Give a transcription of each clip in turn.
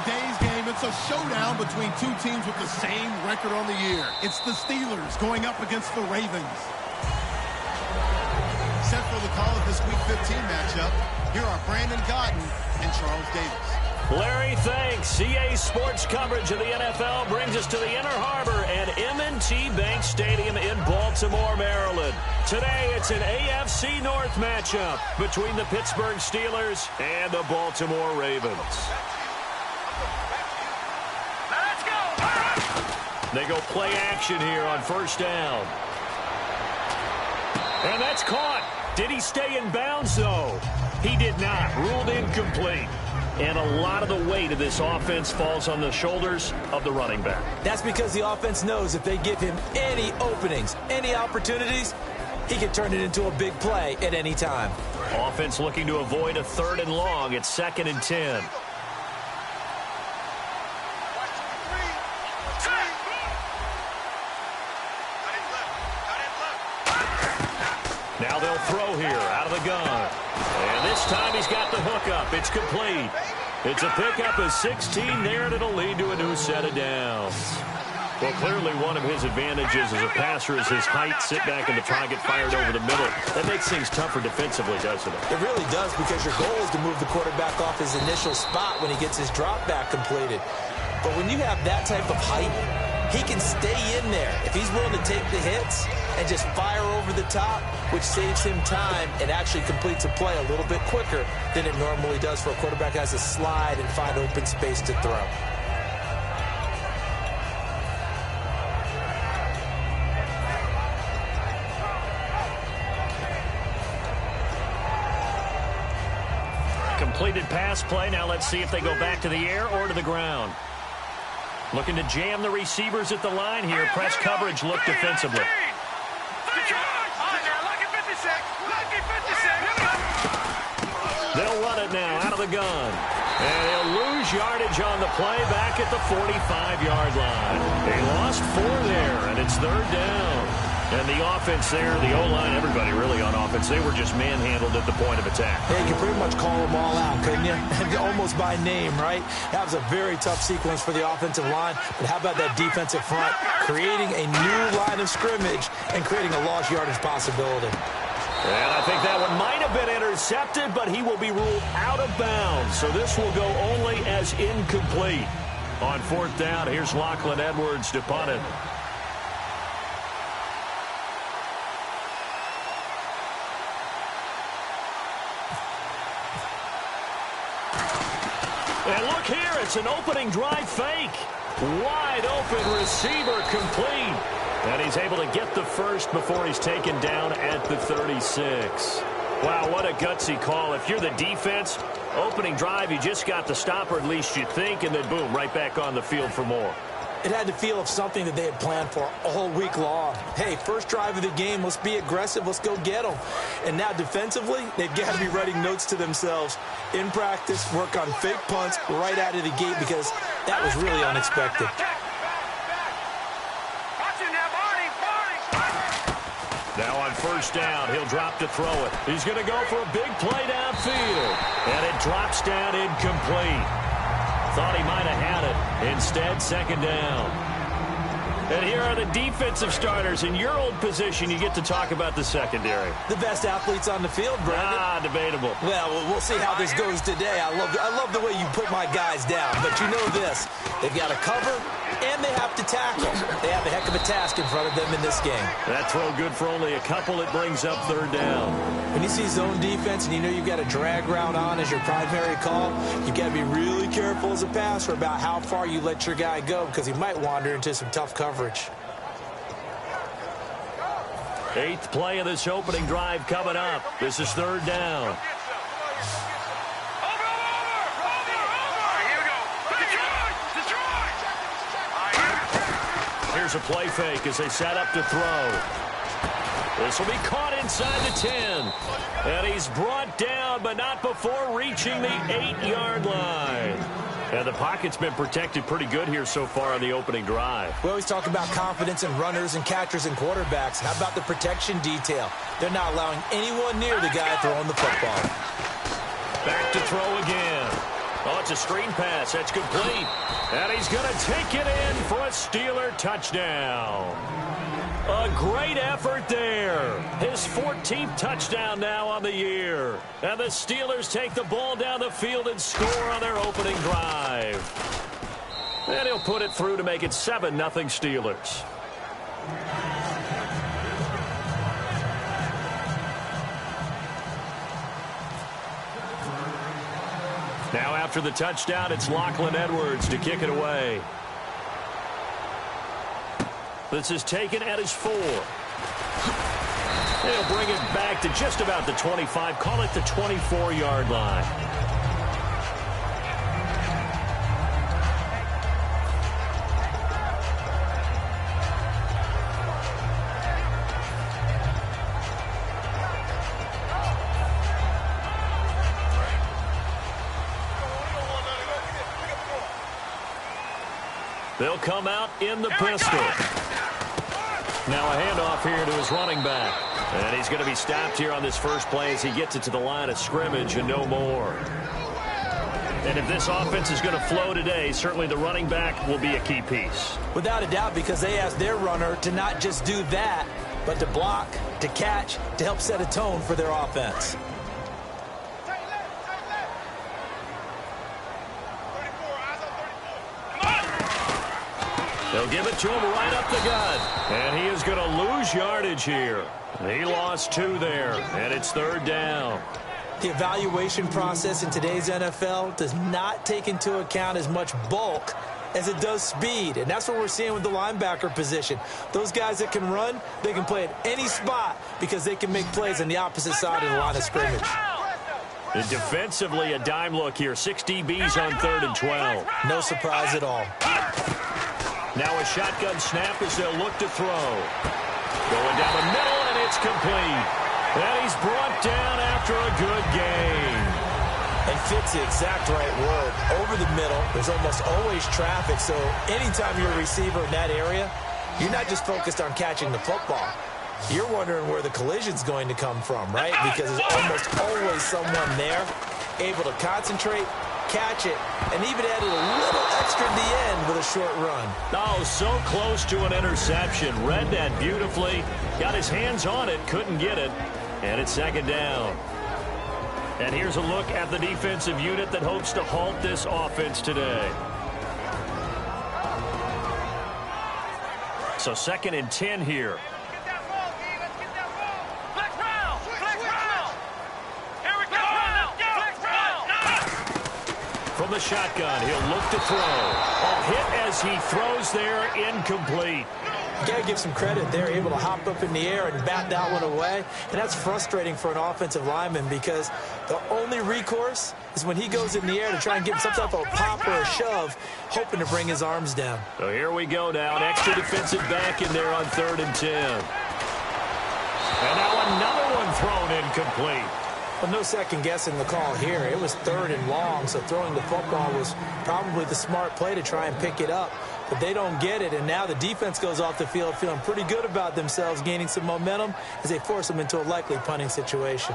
today's game, it's a showdown between two teams with the same record on the year. It's the Steelers going up against the Ravens. Set for the call of this Week 15 matchup, here are Brandon Gaudin and Charles Davis. Larry, thanks. CA Sports coverage of the NFL brings us to the Inner Harbor and M&T Bank Stadium in Baltimore, Maryland. Today, it's an AFC North matchup between the Pittsburgh Steelers and the Baltimore Ravens. They go play action here on first down. And that's caught. Did he stay in bounds, though? He did not. Ruled incomplete. And a lot of the weight of this offense falls on the shoulders of the running back. That's because the offense knows if they give him any openings, any opportunities, he can turn it into a big play at any time. Offense looking to avoid a 3rd and long. It's 2nd and 10. Now they'll throw here out of the gun. And this time he's got the hook up. It's complete. It's a pickup of 16 there, and it'll lead to a new set of downs. Well, clearly one of his advantages as a passer is his height. Sit back in the pocket, fired over the middle. That makes things tougher defensively, doesn't it? It really does, because your goal is to move the quarterback off his initial spot when he gets his drop back completed. But when you have that type of height, he can stay in there if he's willing to take the hits and just fire over the top, which saves him time and actually completes a play a little bit quicker than it normally does for a quarterback who has to slide and find open space to throw. Completed pass play. Now let's see if they go back to the air or to the ground. Looking to jam the receivers at the line here. Press coverage look defensively. They'll run it now out of the gun. And they'll lose yardage on the play back at the 45-yard line. They lost 4 there, and it's 3rd down. And the offense there, the O-line, everybody really on offense, they were just manhandled at the point of attack. Yeah, you can pretty much call them all out, couldn't you? Almost by name, right? That was a very tough sequence for the offensive line. But how about that defensive front creating a new line of scrimmage and creating a lost yardage possibility? And I think that one might have been intercepted, but he will be ruled out of bounds. So this will go only as incomplete. On 4th down, here's Lachlan Edwards to punt it. And look here, it's an opening drive fake. Wide open receiver complete. And he's able to get the first before he's taken down at the 36. Wow, what a gutsy call. If you're the defense, opening drive, you just got the stop, or at least you think, and then boom, right back on the field for more. It had the feel of something that they had planned for all week long. Hey, first drive of the game, let's be aggressive, let's go get them. And now defensively, they've got to be writing notes to themselves. In practice, work on fake punts right out of the gate, because that was really unexpected. Now on first down, he'll drop to throw it. He's going to go for a big play downfield. And it drops down incomplete. Thought he might have had it. Instead, 2nd down. And here are the defensive starters. In your old position, you get to talk about the secondary. The best athletes on the field, Brandon. Debatable. Well, we'll see how this goes today. I love the way you put my guys down. But you know this. They've got to cover, and they have to tackle. They have a heck of a task in front of them in this game. That throw good for only a couple. It brings up 3rd down. When you see zone defense and you know you've got a drag route on as your primary call, you've got to be really careful as a passer about how far you let your guy go, because he might wander into some tough coverage. 8th play of this opening drive coming up. This is 3rd down. Here's a play fake as they set up to throw. This will be caught inside the 10. And he's brought down, but not before reaching the 8-yard line. And the pocket's been protected pretty good here so far on the opening drive. We always talk about confidence in runners and catchers and quarterbacks. How about the protection detail? They're not allowing anyone near the guy throwing the football. Back to throw again. Oh, it's a screen pass. That's complete. And he's going to take it in for a Steeler touchdown. A great effort there. His 14th touchdown now on the year. And the Steelers take the ball down the field and score on their opening drive. And he'll put it through to make it 7-0 Steelers. Now after the touchdown, it's Lachlan Edwards to kick it away. This is taken at his 4. They'll bring it back to just about the 25. Call it the 24-yard line. They'll come out in the pistol. Now a handoff here to his running back. And he's going to be stopped here on this first play as he gets it to the line of scrimmage and no more. And if this offense is going to flow today, certainly the running back will be a key piece. Without a doubt, because they asked their runner to not just do that, but to block, to catch, to help set a tone for their offense. They'll give it to him right up the gut. And he is going to lose yardage here. He lost 2 there, and it's 3rd down. The evaluation process in today's NFL does not take into account as much bulk as it does speed. And that's what we're seeing with the linebacker position. Those guys that can run, they can play at any spot because they can make plays on the opposite side of the line of scrimmage. And defensively, a dime look here. 6 DBs on 3rd and 12. No surprise at all. Now a shotgun snap as they'll look to throw. Going down the middle, and it's complete. And he's brought down after a good game. And fits the exact right word. Over the middle, there's almost always traffic, so anytime you're a receiver in that area, you're not just focused on catching the football. You're wondering where the collision's going to come from, right? Because there's almost always someone there able to concentrate, catch it, and even added a little extra at the end with a short run. Oh, so close to an interception. Read that beautifully. Got his hands on it, couldn't get it. And it's 2nd down. And here's a look at the defensive unit that hopes to halt this offense today. So 2nd and 10 here. From the shotgun, he'll look to throw. A hit as he throws there, incomplete. You got to give some credit. They're able to hop up in the air and bat that one away. And that's frustrating for an offensive lineman because the only recourse is when he goes in the air to try and give him some type of a pop or a shove, hoping to bring his arms down. So here we go now. An extra defensive back in there on 3rd and 10. And now another one thrown incomplete. Well, no second guessing the call here. It was 3rd and long, so throwing the football was probably the smart play to try and pick it up. But they don't get it, and now the defense goes off the field feeling pretty good about themselves, gaining some momentum as they force them into a likely punting situation.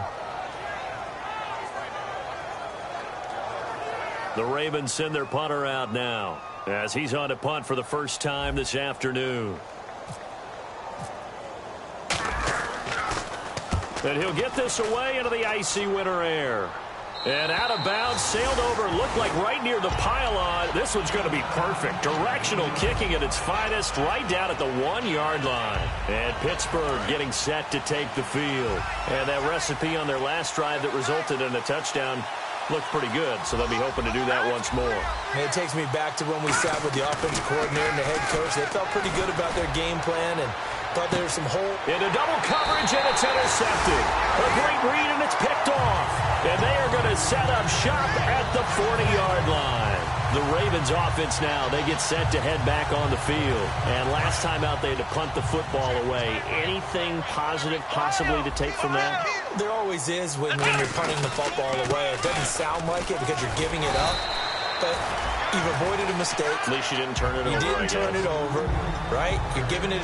The Ravens send their punter out now as he's on to punt for the first time this afternoon. And he'll get this away into the icy winter air. And out of bounds, sailed over, looked like right near the pylon. This one's going to be perfect. Directional kicking at its finest, right down at the 1-yard line. And Pittsburgh getting set to take the field. And that recipe on their last drive that resulted in a touchdown looked pretty good, so they'll be hoping to do that once more. And it takes me back to when we sat with the offensive coordinator and the head coach. They felt pretty good about their game plan and thought there was some hole. Into double coverage, and it's intercepted. A great read, and it's picked off. And they are going to set up shop at the 40-yard line. The Ravens offense now, they get set to head back on the field. And last time out, they had to punt the football away. Anything positive possibly to take from that? There always is when you're punting the football away. It doesn't sound like it because you're giving it up. But You've avoided a mistake. At least you didn't turn it over. You didn't turn it over, right? You're giving your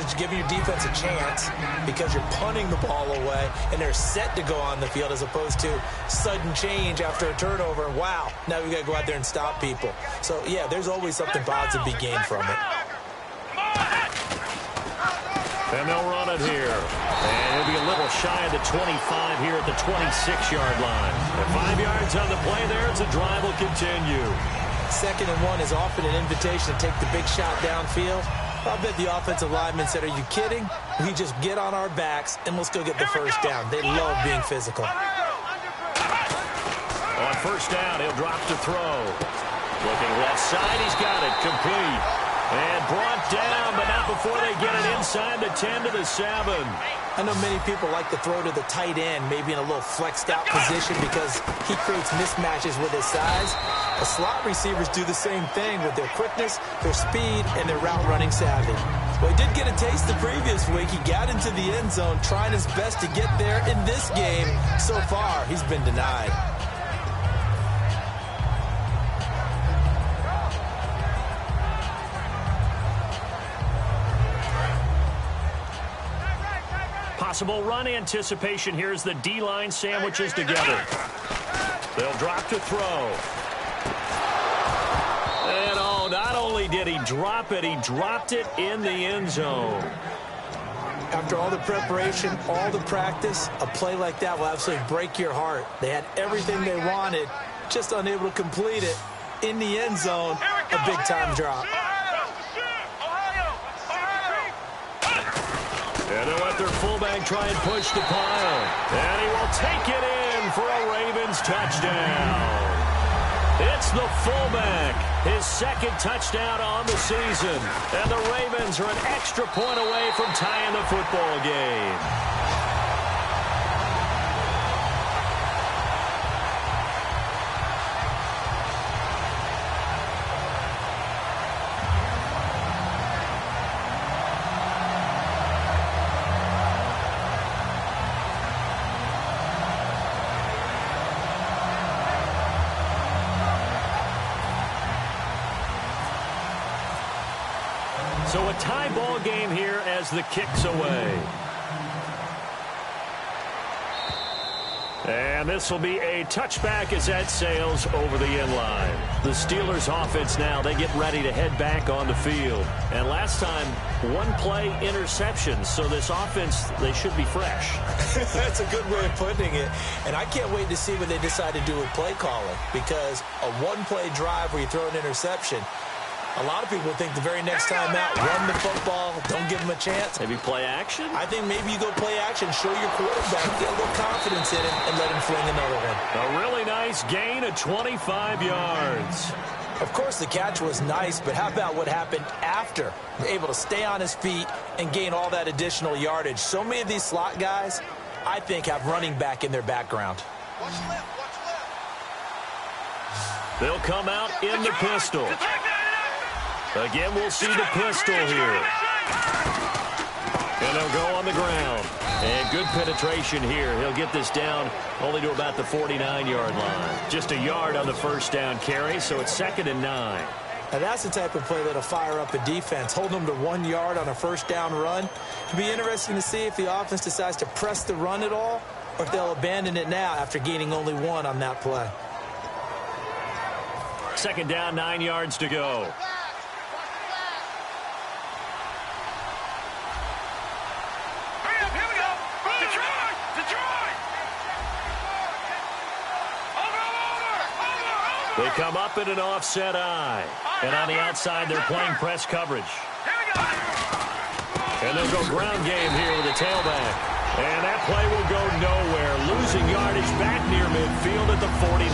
defense a chance because you're punting the ball away, and they're set to go on the field as opposed to sudden change after a turnover. Wow, now we got to go out there and stop people. So, yeah, there's always something positive to be gained from it. And they'll run it here. And he'll be a little shy of the 25 here at the 26-yard line. And 5 yards on the play there as the drive will continue. 2nd and 1 is often an invitation to take the big shot downfield. I bet the offensive lineman said, are you kidding? We just get on our backs and let's go get the first down. They love being physical. On first down, he'll drop to throw. Looking left side, he's got it. Complete. And brought down, but not before they get it inside the 10 to the 7. I know many people like to throw to the tight end, maybe in a little flexed out position because he creates mismatches with his size. The slot receivers do the same thing with their quickness, their speed, and their route running savvy. Well, he did get a taste the previous week. He got into the end zone trying his best to get there in this game. So far, he's been denied. Possible run anticipation here as the D-line sandwiches together. They'll drop to throw. And oh, not only did he drop it, he dropped it in the end zone. After all the preparation, all the practice, a play like that will absolutely break your heart. They had everything they wanted, just unable to complete it. In the end zone, a big-time drop. And they'll let their fullback try and push the pile. And he will take it in for a Ravens touchdown. It's the fullback, his 2nd touchdown on the season. And the Ravens are an extra point away from tying the football game. So a tie ball game here as the kick's away. And this will be a touchback as that sails over the end line. The Steelers offense now, they get ready to head back on the field. And last time, 1-play interception. So this offense, they should be fresh. That's a good way of putting it. And I can't wait to see what they decide to do with play calling. Because a 1-play drive where you throw an interception, a lot of people think the very next time out, run the football, don't give them a chance. Maybe play action? I think maybe you go play action, show your quarterback, get a little confidence in him, and let him fling another one. A really nice gain of 25 yards. Of course, the catch was nice, but how about what happened after? Able to stay on his feet and gain all that additional yardage. So many of these slot guys, I think, have running back in their background. Watch left, watch left. They'll come out in the pistol. Again, we'll see the pistol here. And they'll go on the ground. And good penetration here. He'll get this down only to about the 49-yard line. Just a yard on the first down carry, so it's 2nd and 9. Now that's the type of play that'll fire up a defense. Hold them to 1 yard on a first down run. It'll be interesting to see if the offense decides to press the run at all or if they'll abandon it now after gaining only 1 on that play. 2nd down, 9 yards to go. They come up in an offset eye. And on the outside, they're playing press coverage. And they'll go ground game here with a tailback. And that play will go nowhere. Losing yardage back near midfield at the 49.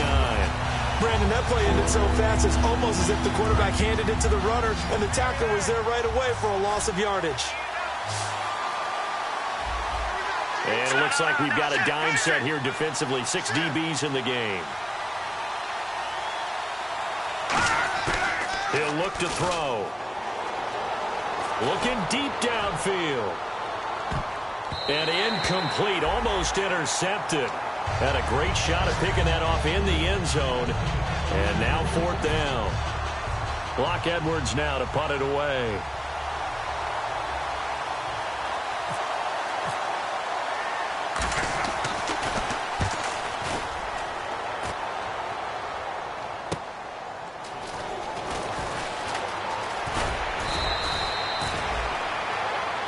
Brandon, that play ended so fast, it's almost as if the quarterback handed it to the runner, and the tackler was there right away for a loss of yardage. And it looks like we've got a dime set here defensively. 6 DBs in the game. He'll look to throw. Looking deep downfield. And incomplete, almost intercepted. Had a great shot at picking that off in the end zone. And now 4th down. Block Edwards now to punt it away.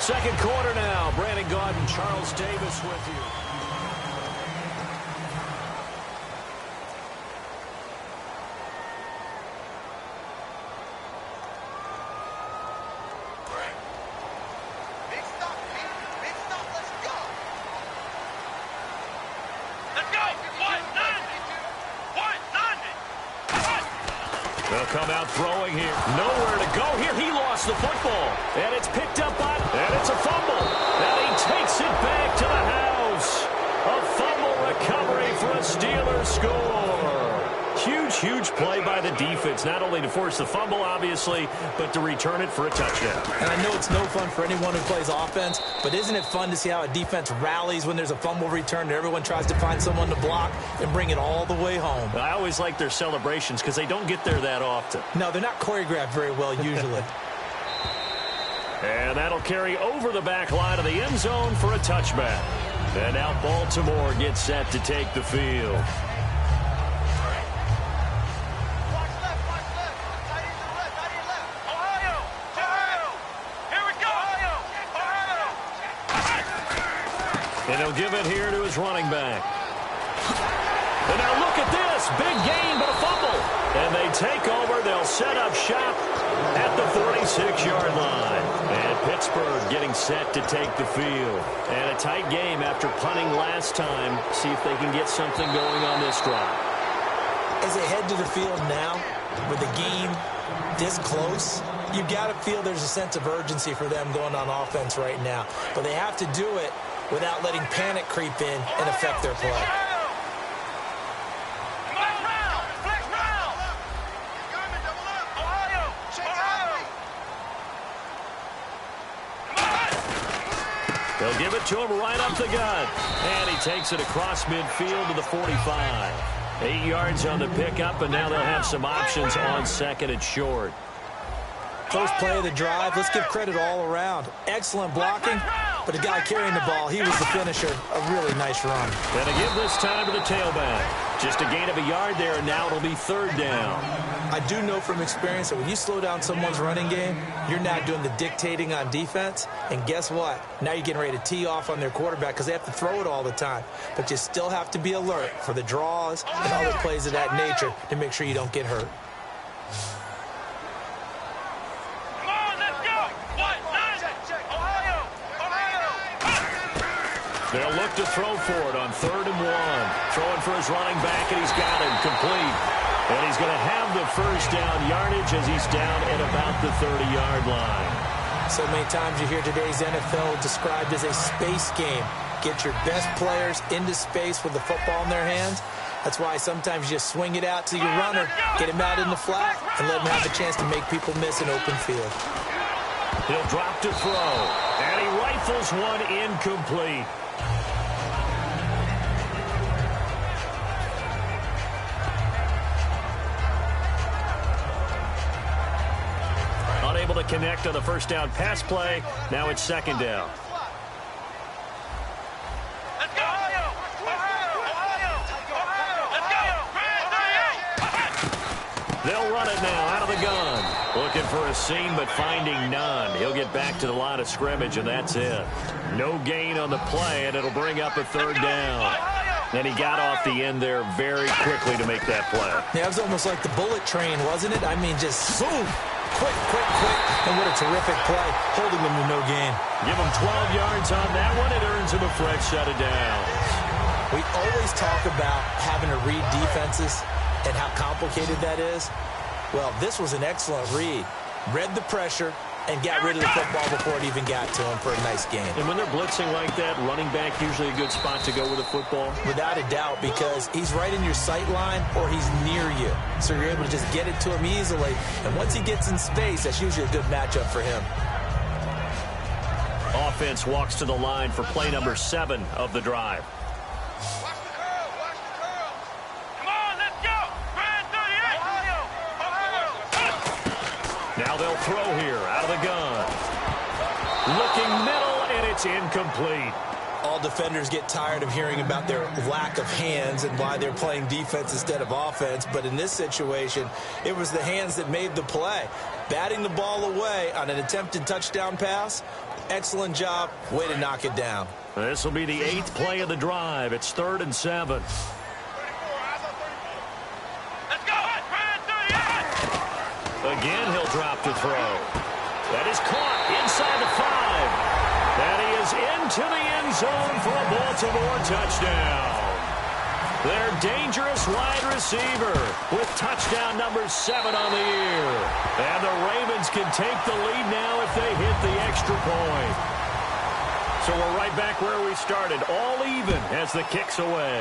Second quarter now. Brandon Gaudin, Charles Davis with you. They'll come out throwing here. Nowhere to go here. He lost the football. And it's picked up by, and it's a fumble. And he takes it back to the house. A fumble recovery for a Steelers score. Huge, huge play by the defense, not only to force the fumble, obviously, but to return it for a touchdown. And I know it's no fun for anyone who plays offense, but isn't it fun to see how a defense rallies when there's a fumble return and everyone tries to find someone to block and bring it all the way home? I always like their celebrations because they don't get there that often. No, they're not choreographed very well usually. And that'll carry over the back line of the end zone for a touchback. And now Baltimore gets set to take the field. And he'll give it here to his running back. And now look at this. Big gain, but a fumble. And they take over. They'll set up shop at the 46-yard line. And Pittsburgh getting set to take the field. And a tight game after punting last time. See if they can get something going on this drive. As they head to the field now, with the game this close, you've got to feel there's a sense of urgency for them going on offense right now. But they have to do it without letting panic creep in and affect their play. They'll give it to him right up the gut. And he takes it across midfield to the 45. 8 yards on the pickup, and now they'll have some options on second and short. First play of the drive, let's give credit all around. Excellent blocking, but the guy carrying the ball, he was the finisher. A really nice run. And to give this time to the tailback. Just a gain of a yard there, and now it'll be third down. I do know from experience that when you slow down someone's running game, you're not doing the dictating on defense. And guess what? Now you're getting ready to tee off on their quarterback because they have to throw it all the time. But you still have to be alert for the draws and other plays of that nature to make sure you don't get hurt. They'll look to throw for it on 3rd and 1. Throwing for his running back, and he's got him complete. And he's going to have the first down yardage as he's down at about the 30-yard line. So many times you hear today's NFL described as a space game. Get your best players into space with the football in their hands. That's why sometimes you just swing it out to your runner, get him out in the flat, and let him have a chance to make people miss an open field. He'll drop to throw, and he rifles one incomplete. Unable to connect on the first down pass play. Now it's second down. They'll run it now out of the gun. Looking for a seam, but finding none. He'll get back to the line of scrimmage, and that's it. No gain on the play, and it'll bring up a third down. And he got off the end there very quickly to make that play. Yeah, it was almost like the bullet train, wasn't it? I mean, just boom. Quick, quick, quick. And what a terrific play, holding them to no gain. Give him 12 yards on that one. It earns him a fresh set of downs. We always talk about having to read defenses and how complicated that is. Well, this was an excellent read. Read the pressure and got rid of the football before it even got to him for a nice gain. And when they're blitzing like that, running back usually a good spot to go with the football? Without a doubt, because he's right in your sight line or he's near you. So you're able to just get it to him easily. And once he gets in space, that's usually a good matchup for him. Offense walks to the line for play number 7 of the drive. Now they'll throw here out of the gun. Looking middle, and it's incomplete. All defenders get tired of hearing about their lack of hands and why they're playing defense instead of offense. But in this situation, it was the hands that made the play. Batting the ball away on an attempted touchdown pass, excellent job. Way to knock it down. This will be the 8th play of the drive. It's 3rd and 7. Again, he'll drop to throw. That is caught inside the 5. And he is into the end zone for a Baltimore touchdown. Their dangerous wide receiver with touchdown number 7 on the year. And the Ravens can take the lead now if they hit the extra point. So we're right back where we started, all even as the kick's away.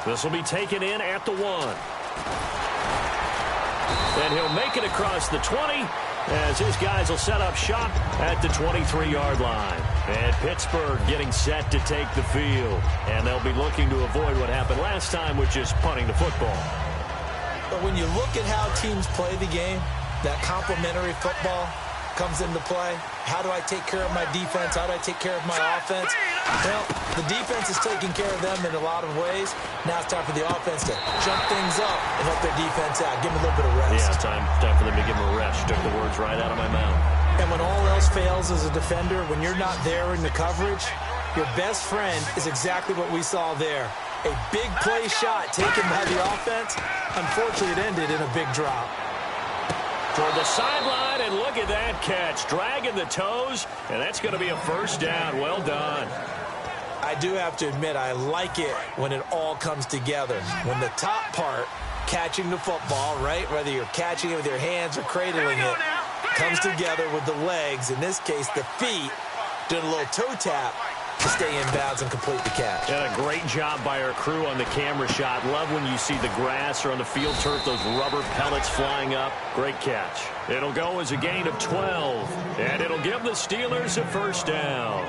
This will be taken in at the 1. And he'll make it across the 20 as his guys will set up shop at the 23-yard line. And Pittsburgh getting set to take the field. And they'll be looking to avoid what happened last time, which is punting the football. But when you look at how teams play the game, that complementary football comes into play. How do I take care of my defense? How do I take care of my offense? Well, the defense is taking care of them in a lot of ways. Now it's time for the offense to jump things up and help their defense out. Give them a little bit of rest. Yeah, time for them to give them a rest. Took the words right out of my mouth. And when all else fails as a defender, when you're not there in the coverage, your best friend is exactly what we saw there. A big play shot taken by the offense. Unfortunately, it ended in a big drop. Toward the sideline, and look at that catch. Dragging the toes, and that's going to be a first down. Well done. I do have to admit, I like it when it all comes together. When the top part, catching the football, right, whether you're catching it with your hands or cradling it, comes together with the legs, in this case the feet, doing a little toe tap to stay in bounds and complete the catch. And a great job by our crew on the camera shot. Love when you see the grass or on the field turf, those rubber pellets flying up. Great catch. It'll go as a gain of 12, and it'll give the Steelers a first down.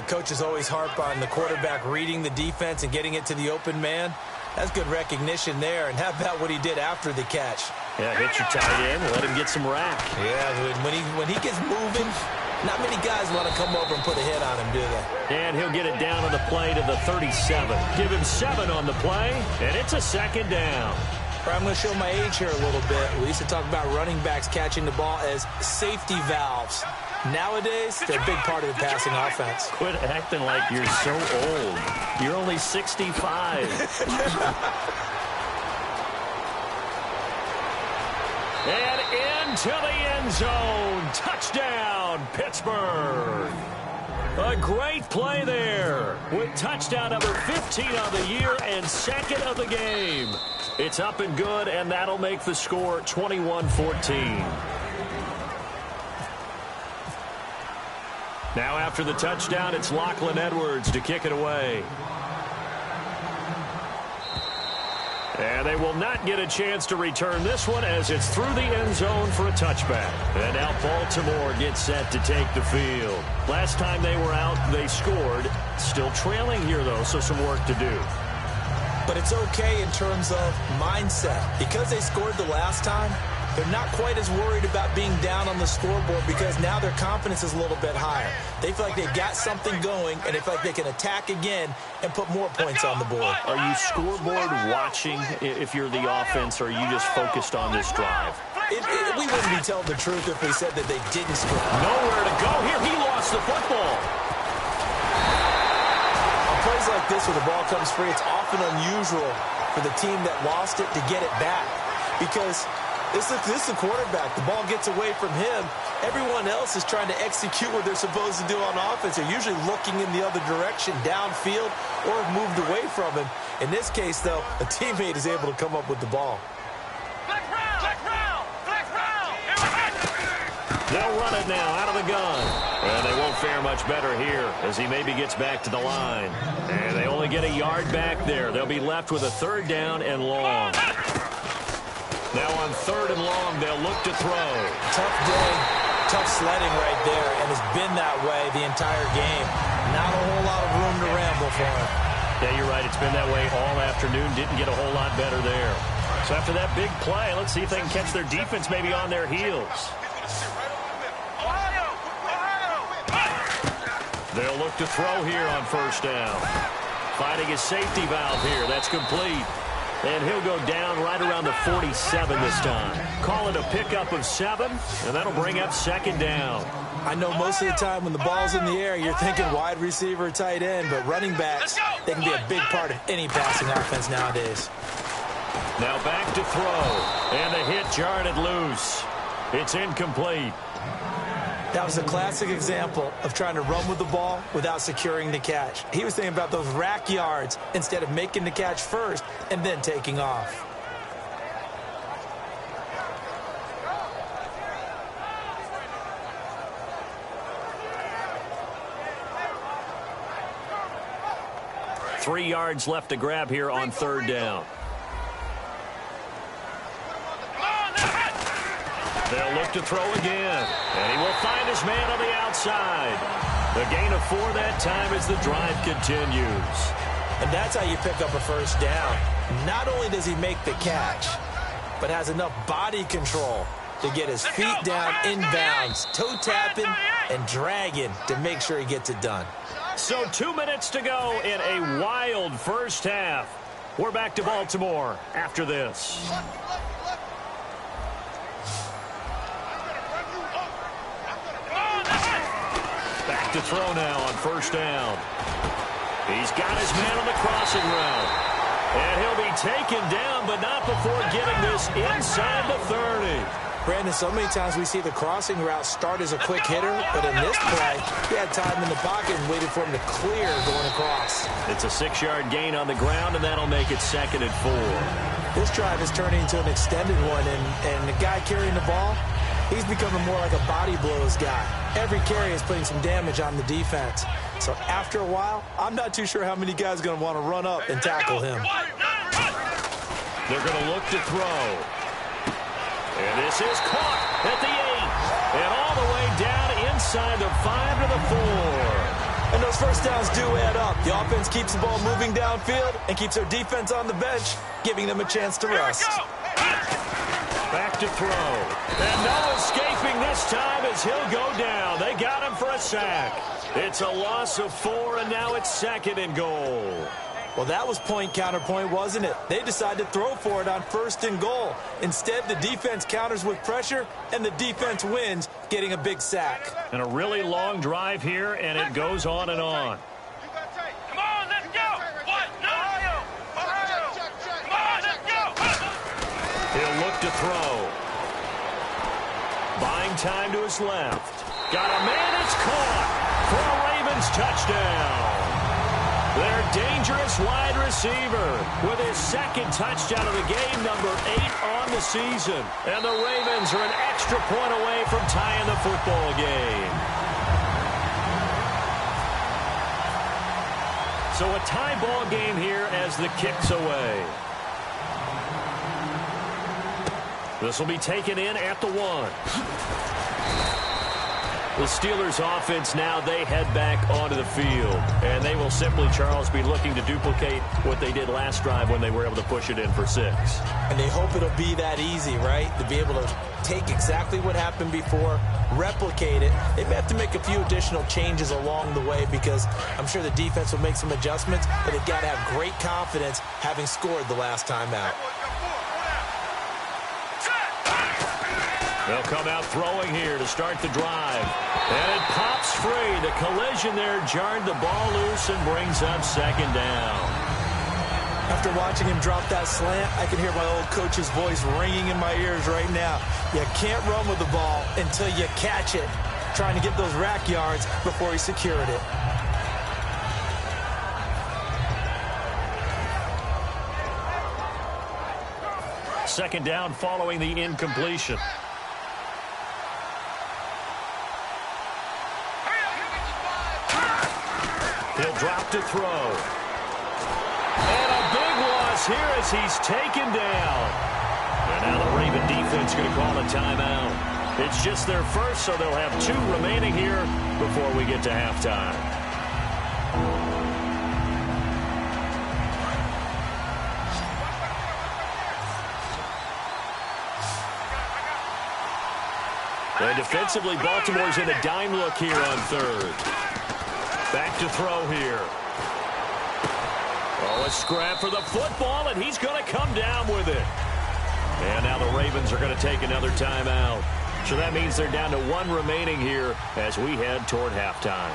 Coaches always harp on the quarterback reading the defense and getting it to the open man. That's good recognition there. And how about what he did after the catch? Yeah, hit your tight end, let him get some rack. Yeah, when he gets moving, not many guys want to come over and put a hit on him, do they? And he'll get it down on the play to the 37. Give him 7 on the play, and it's a second down. I'm going to show my age here a little bit. We used to talk about running backs catching the ball as safety valves. Nowadays, they're a big part of the passing offense. Quit acting like you're so old. You're only 65. And into the end zone. Touchdown, Pittsburgh. A great play there with touchdown number 15 on the year and 2nd of the game. It's up and good, and that'll make the score 21-14. Now after the touchdown, it's Lachlan Edwards to kick it away. And they will not get a chance to return this one as it's through the end zone for a touchback. And now Baltimore gets set to take the field. Last time they were out, they scored. Still trailing here, though, so some work to do. But it's okay in terms of mindset. Because they scored the last time, they're not quite as worried about being down on the scoreboard because now their confidence is a little bit higher. They feel like they've got something going, and they feel like they can attack again and put more points on the board. Are you scoreboard watching if you're the offense, or are you just focused on this drive? We wouldn't be telling the truth if we said that they didn't score. Nowhere to go here. He lost the football. On plays like this where the ball comes free, it's often unusual for the team that lost it to get it back because this is the quarterback. The ball gets away from him. Everyone else is trying to execute what they're supposed to do on offense. They're usually looking in the other direction, downfield, or have moved away from him. In this case, though, a teammate is able to come up with the ball. They'll run it now out of the gun. And they won't fare much better here as he maybe gets back to the line. And they only get a yard back there. They'll be left with a 3rd down and long. Now on 3rd and long, they'll look to throw. Tough day, tough sledding right there, and it's been that way the entire game. Not a whole lot of room to ramble for him. Yeah, you're right. It's been that way all afternoon. Didn't get a whole lot better there. So after that big play, let's see if they can catch their defense maybe on their heels. They'll look to throw here on first down. Finding his safety valve here. That's complete. And he'll go down right around the 47 this time. Call it a pickup of 7, and that'll bring up second down. I know most of the time when the ball's in the air, you're thinking wide receiver, tight end, but running backs, they can be a big part of any passing offense nowadays. Now back to throw, and the hit jarred it loose. It's incomplete. That was a classic example of trying to run with the ball without securing the catch. He was thinking about those rack yards instead of making the catch first and then taking off. Three yards left to grab here on third down. They'll look to throw again, and he will find his man on the outside. The gain of 4 that time as the drive continues. And that's how you pick up a first down. Not only does he make the catch, but has enough body control to get his feet down inbounds, toe tapping and dragging to make sure he gets it done. So 2 minutes to go in a wild first half. We're back to Baltimore after this. Back to throw now on first down. He's got his man on the crossing route. And he'll be taken down, but not before getting this inside the 30. Brandon, so many times we see the crossing route start as a quick hitter, but in this play, he had time in the pocket and waited for him to clear going across. It's a 6-yard gain on the ground, and that'll make it 2nd and 4. This drive is turning into an extended one, and the guy carrying the ball, he's becoming more like a body blows guy. Every carry is putting some damage on the defense. So after a while, I'm not too sure how many guys are going to want to run up and tackle him. They're going to look to throw. And this is caught at the 8. And all the way down inside the 5 to the 4. And those first downs do add up. The offense keeps the ball moving downfield and keeps their defense on the bench, giving them a chance to rest. Back to throw. And no escaping this time as he'll go down. They got him for a sack. It's a loss of 4, and now it's 2nd and goal. Well, that was point counterpoint, wasn't it? They decided to throw for it on 1st and goal. Instead, the defense counters with pressure, and the defense wins, getting a big sack. And a really long drive here, and it goes on and on. Come on, let's go! What? No! Come on, let's go! He'll look to throw. Buying time to his left. Got a man, it's caught for a Ravens touchdown. Their dangerous wide receiver with his 2nd touchdown of the game, number 8 on the season. And the Ravens are an extra point away from tying the football game. So a tie ball game here as the kick's away. This will be taken in at the 1. The Steelers offense now, they head back onto the field. And they will simply, Charles, be looking to duplicate what they did last drive when they were able to push it in for 6. And they hope it'll be that easy, right? To be able to take exactly what happened before, replicate it. They may have to make a few additional changes along the way because I'm sure the defense will make some adjustments, but they've got to have great confidence having scored the last time out. They'll come out throwing here to start the drive. And it pops free. The collision there jarred the ball loose and brings up 2nd down. After watching him drop that slant, I can hear my old coach's voice ringing in my ears right now. You can't run with the ball until you catch it. Trying to get those rack yards before he secured it. Second down following the incompletion. He'll drop to throw. And a big loss here as he's taken down. And now the Raven defense going to call a timeout. It's just their first, so they'll have 2 remaining here before we get to halftime. And defensively, Baltimore's in a dime look here on third. Back to throw here. Oh, a scrap for the football, and he's going to come down with it. And now the Ravens are going to take another timeout. So that means they're down to one remaining here as we head toward halftime.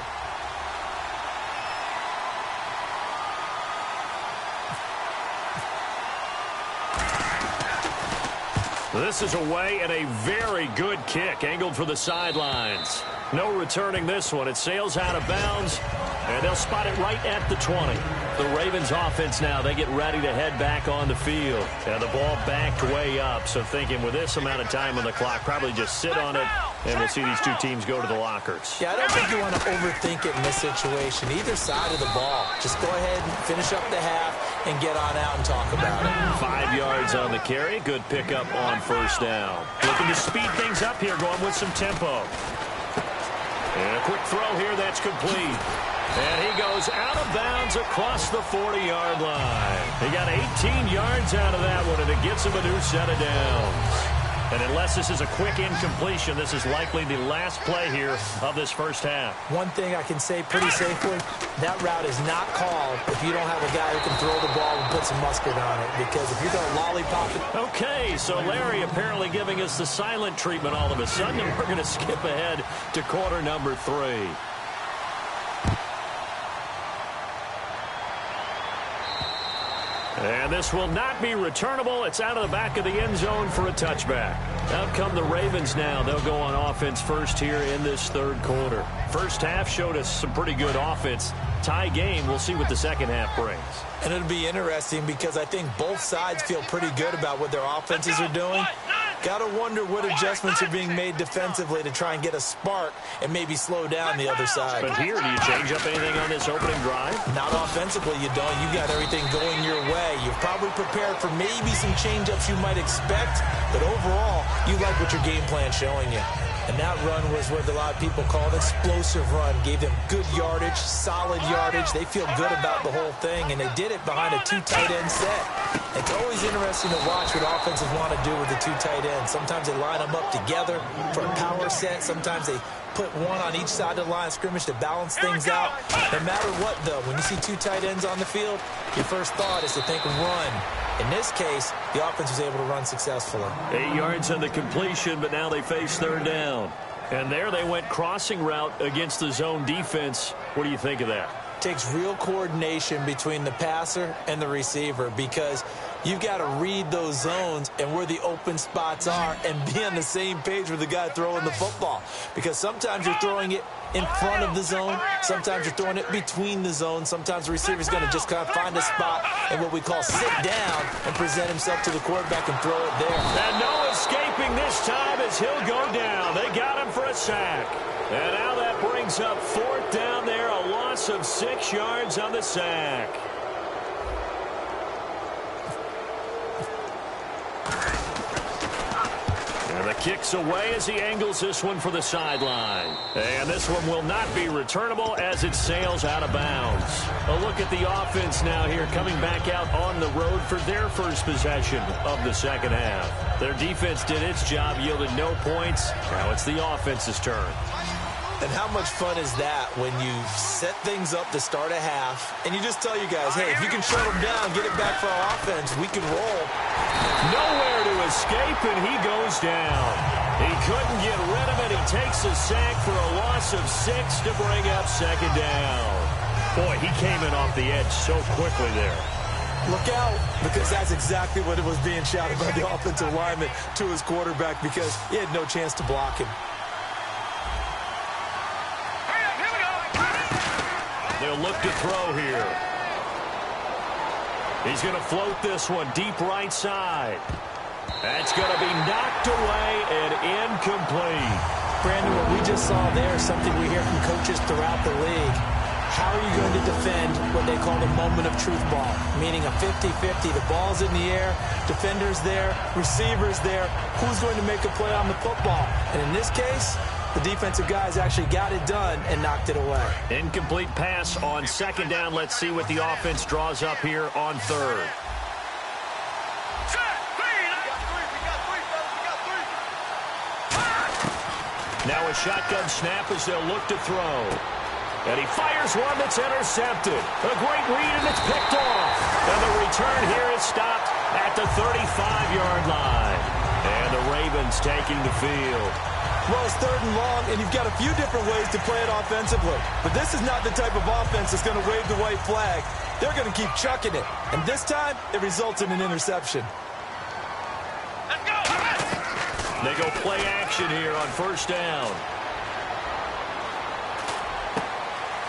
This is away and a very good kick angled for the sidelines. No returning this one. It sails out of bounds, and they'll spot it right at the 20. The Ravens offense now, they get ready to head back on the field. And the ball backed way up, so thinking with this amount of time on the clock, probably just sit on it, and we'll see these two teams go to the lockers. Yeah, I don't think you want to overthink it in this situation. Either side of the ball. Just go ahead and finish up the half and get on out and talk about it. 5 yards on the carry. Good pickup on first down. Looking to speed things up here, going with some tempo. And a quick throw here, that's complete. And he goes out of bounds across the 40-yard line. He got 18 yards out of that one, and it gets him a new set of downs. And unless this is a quick incompletion, this is likely the last play here of this first half. One thing I can say pretty safely, that route is not called if you don't have a guy who can throw the ball and put some mustard on it. Because if you're going to lollipop it. Okay, so Larry apparently giving us the silent treatment all of a sudden, and we're going to skip ahead to quarter number 3. And this will not be returnable. It's out of the back of the end zone for a touchback. Out come the Ravens now. They'll go on offense first here in this third quarter. First half showed us some pretty good offense. Tie game. We'll see what the second half brings. And it'll be interesting because I think both sides feel pretty good about what their offenses are doing. Got to wonder what adjustments are being made defensively to try and get a spark and maybe slow down the other side. But here, do you change up anything on this opening drive? Not offensively, you don't. You got everything going your way. You've probably prepared for maybe some change-ups you might expect, but overall, you like what your game plan's showing you. And that run was what a lot of people call an explosive run. Gave them good yardage, solid yardage. They feel good about the whole thing, and they did it behind a 2 tight end set. It's always interesting to watch what offenses want to do with the 2 tight ends. Sometimes they line them up together for a power set. Sometimes they put one on each side of the line of scrimmage to balance things out. No matter what, though, when you see 2 tight ends on the field, your first thought is to think run. In this case, the offense was able to run successfully. 8 yards on the completion, but now they face third down. And there they went crossing route against the zone defense. What do you think of that? Takes real coordination between the passer and the receiver because you've got to read those zones and where the open spots are and be on the same page with the guy throwing the football. Because sometimes you're throwing it in front of the zone. Sometimes you're throwing it between the zones. Sometimes the receiver's going to just kind of find a spot and what we call sit down and present himself to the quarterback and throw it there. And no escaping this time as he'll go down. They got him for a sack. And now that brings up fourth down there, a loss of 6 yards on the sack. And the kick's away as he angles this one for the sideline. And this one will not be returnable as it sails out of bounds. A look at the offense now here coming back out on the road for their first possession of the second half. Their defense did its job, yielded no points. Now it's the offense's turn. And how much fun is that when you set things up to start a half and you just tell you guys, hey, if you can shut them down, get it back for our offense, we can roll. Nowhere to escape, and he goes down. He couldn't get rid of it. He takes a sack for a loss of 6 to bring up second down. Boy, he came in off the edge so quickly there. Look out, because that's exactly what it was being shouted by the offensive lineman to his quarterback because he had no chance to block him. They'll look to throw here. He's going to float this one deep right side. That's going to be knocked away and incomplete. Brandon, what we just saw there is something we hear from coaches throughout the league. How are you going to defend what they call the moment of truth ball, meaning a 50-50? The ball's in the air, defender's there, receiver's there. Who's going to make a play on the football? And in this case, the defensive guys actually got it done and knocked it away. Incomplete pass on second down. Let's see what the offense draws up here on third. now a shotgun snap as they'll look to throw. And he fires one that's intercepted. A great read, and it's picked off. And the return here is stopped at the 35-yard line. And the Ravens taking the field. Well, it's 3rd and long, and you've got a few different ways to play it offensively. But this is not the type of offense that's going to wave the white flag. They're going to keep chucking it. And this time, it results in an interception. Let's go! They go play action here on 1st down.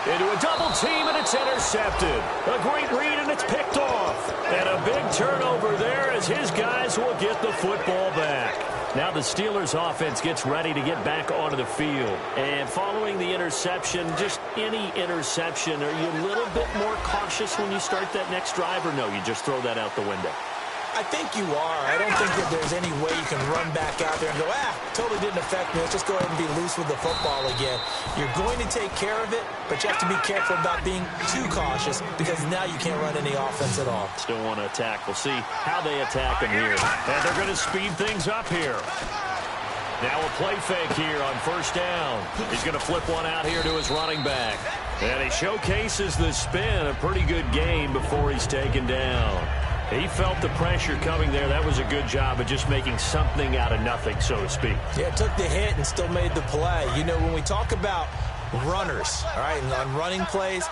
Into a double team, and it's intercepted. A great read, and it's picked off. And a big turnover there as his guys will get the football back. Now the Steelers offense gets ready to get back onto the field. And following the interception, just any interception, are you a little bit more cautious when you start that next drive, or no, you just throw that out the window? I think you are. I don't think that there's any way you can run back out there and go, totally didn't affect me. Let's just go ahead and be loose with the football again. You're going to take care of it, but you have to be careful about being too cautious because now you can't run any offense at all. Still want to attack. We'll see how they attack them here. And they're going to speed things up here. Now a play fake here on 1st down. He's going to flip one out here to his running back. And he showcases the spin. A pretty good game before he's taken down. He felt the pressure coming there. That was a good job of just making something out of nothing, so to speak. Yeah, took the hit and still made the play. You know, when we talk about runners, all right, and on running plays,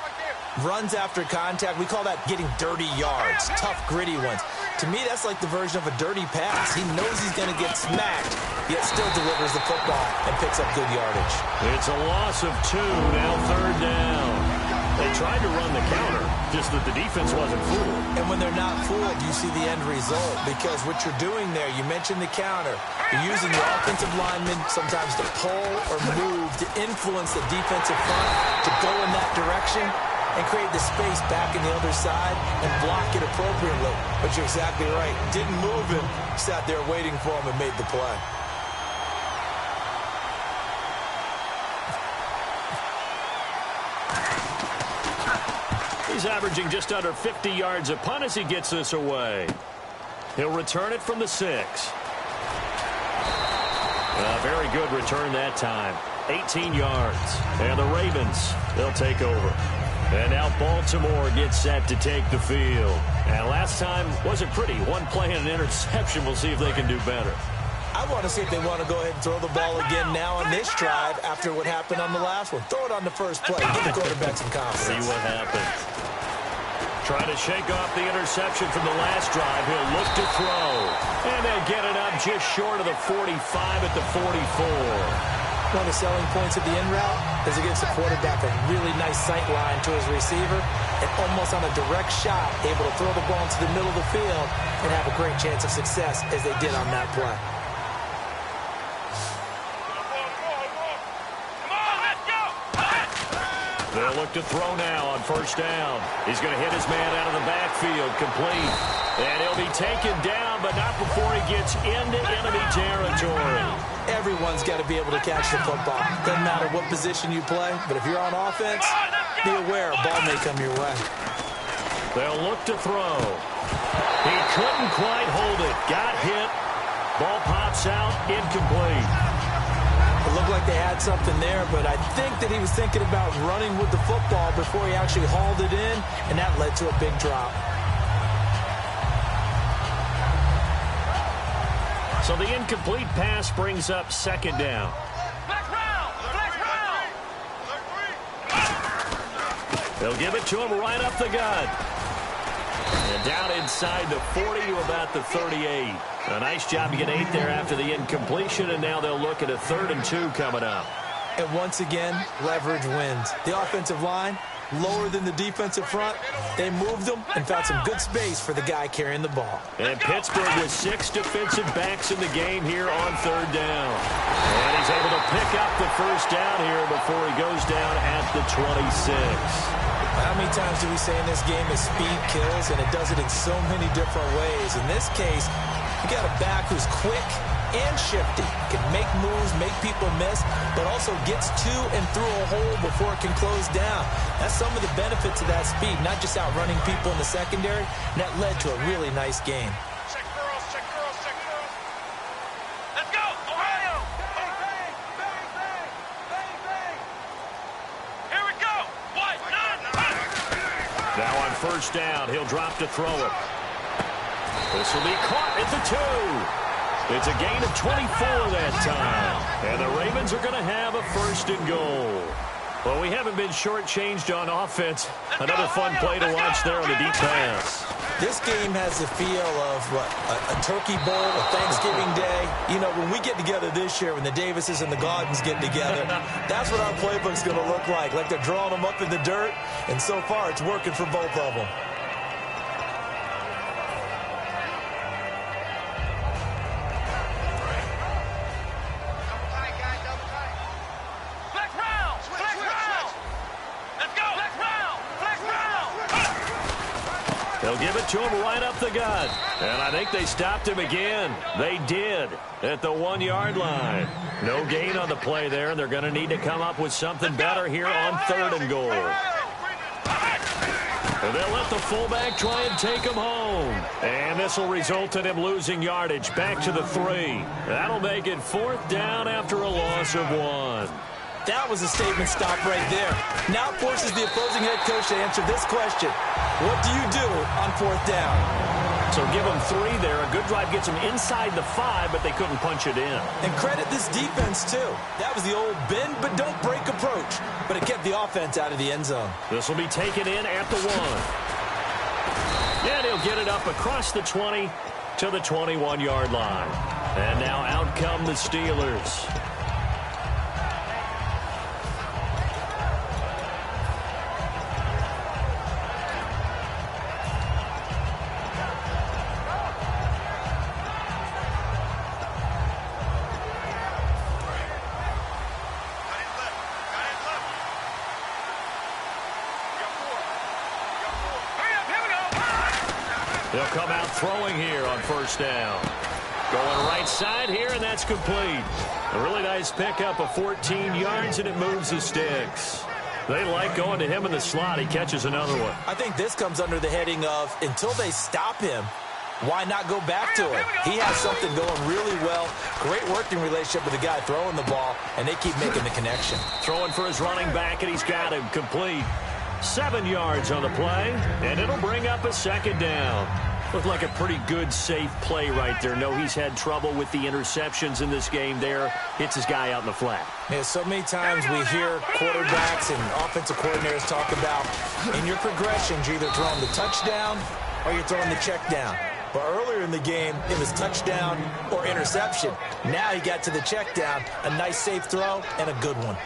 runs after contact, we call that getting dirty yards, tough, gritty ones. To me, that's like the version of a dirty pass. He knows he's going to get smacked, yet still delivers the football and picks up good yardage. It's a loss of 2, now 3rd down. They tried to run the counter, just that the defense wasn't fooled. And when they're not fooled, you see the end result. Because what you're doing there, you mentioned the counter. You're using your offensive linemen sometimes to pull or move to influence the defensive front to go in that direction and create the space back in the other side and block it appropriately. But you're exactly right. Didn't move him, sat there waiting for him and made the play. He's averaging just under 50 yards a punt as he gets this away. He'll return it from the 6. A very good return that time. 18 yards. And the Ravens, they'll take over. And now Baltimore gets set to take the field. And last time wasn't pretty. One play and an interception. We'll see if they can do better. I want to see if they want to go ahead and throw the ball again now on this drive after what happened on the last one. Throw it on the first play. Give the quarterback some confidence. See what happens. Trying to shake off the interception from the last drive. He'll look to throw. And they'll get it up just short of the 45 at the 44. One of the selling points of the in route is it gives the quarterback a really nice sight line to his receiver and almost on a direct shot able to throw the ball into the middle of the field and have a great chance of success as they did on that play. They'll look to throw now on 1st down. He's going to hit his man out of the backfield, complete. And he'll be taken down, but not before he gets into enemy territory. Everyone's got to be able to catch the football. Doesn't matter what position you play, but if you're on offense, be aware a ball may come your way. They'll look to throw. He couldn't quite hold it. Got hit. Ball pops out, incomplete. It looked like they had something there, but I think that he was thinking about running with the football before he actually hauled it in, and that led to a big drop. So the incomplete pass brings up 2nd down. They'll give it to him right up the gut. And down inside the 40 to about the 38. A nice job to get 8 there after the incompletion, and now they'll look at a 3rd and 2 coming up. And once again, leverage wins. The offensive line, lower than the defensive front. They moved them and found some good space for the guy carrying the ball. And Pittsburgh with 6 defensive backs in the game here on 3rd down. And he's able to pick up the 1st down here before he goes down at the 26. How many times do we say in this game that speed kills, and it does it in so many different ways? In this case, you got a back who's quick and shifty, can make moves, make people miss, but also gets to and through a hole before it can close down. That's some of the benefits of that speed, not just outrunning people in the secondary, and that led to a really nice game. Check girls, check girls, check girls. Let's go, Ohio! Bang, bang, bang, bang. first down. He'll drop to throw it. This will be caught at the 2. It's a gain of 24 that time. And the Ravens are going to have a first and goal. Well, we haven't been shortchanged on offense. Another fun play to watch there on the deep pass. This game has the feel of a turkey bowl, a Thanksgiving day. You know, when we get together this year, when the Davises and the Gardens get together, that's what our playbook's going to look like. Like they're drawing them up in the dirt, and so far it's working for both of them. They'll give it to him right up the gut. And I think they stopped him again. They did at the 1-yard line. No gain on the play there, and they're going to need to come up with something better here on 3rd and goal. And they'll let the fullback try and take him home. And this will result in him losing yardage back to the 3. That'll make it 4th down after a loss of 1. That was a statement stop right there. Now it forces the opposing head coach to answer this question. What do you do on 4th down? So give them 3 there. A good drive gets them inside the 5, but they couldn't punch it in. And credit this defense, too. That was the old bend but don't break approach. But it kept the offense out of the end zone. This will be taken in at the 1. And he'll get it up across the 20 to the 21-yard line. And now out come the Steelers. They'll come out throwing here on 1st down. Going right side here, and that's complete. A really nice pickup of 14 yards, and it moves the sticks. They like going to him in the slot. He catches another one. I think this comes under the heading of, until they stop him, why not go back to him? He has something going really well. Great working relationship with the guy throwing the ball, and they keep making the connection. Throwing for his running back, and he's got him complete. 7 yards on the play, and it'll bring up a 2nd down. Looked like a pretty good, safe play right there. No, he's had trouble with the interceptions in this game there. Hits his guy out in the flat. Yeah, so many times we hear quarterbacks and offensive coordinators talk about, in your progressions, you're either throwing the touchdown or you're throwing the check down. But earlier in the game, it was touchdown or interception. Now he got to the check down, a nice safe throw, and a good one.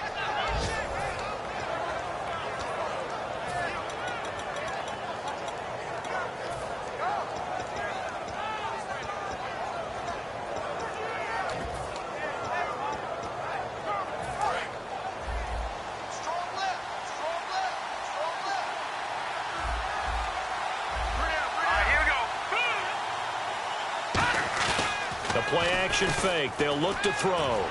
Play-action fake. They'll look to throw.